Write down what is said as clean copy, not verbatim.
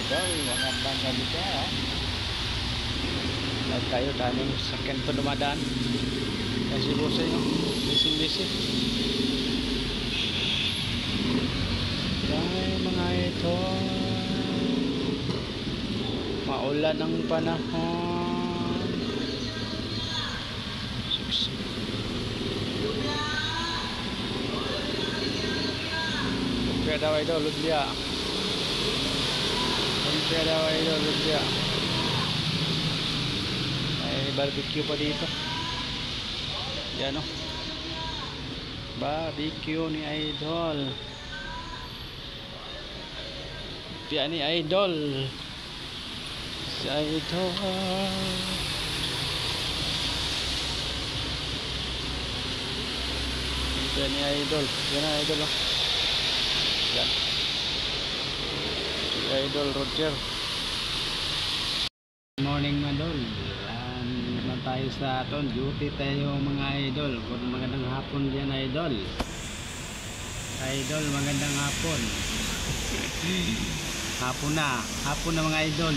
idol, magandang gabi ka. Lahat tayo, daming sakyan pa dumadaan. Kasi busay no, busy. Ay mga ito, maulan ang panahon. Lumpia daw idol, lumpia. Lumpia daw idol, lumpia. May barbecue pa dito. Yan o, barbecue ni idol. Lumpia ni idol. Si idol. Lumpia ni idol. Yan na idol o. Yan. Si idol Roger. Good morning mga idol. Naman tayo sa aton. Duty tayo mga idol. Magandang hapon dyan idol. Idol, magandang hapon. Hapon na mga idol.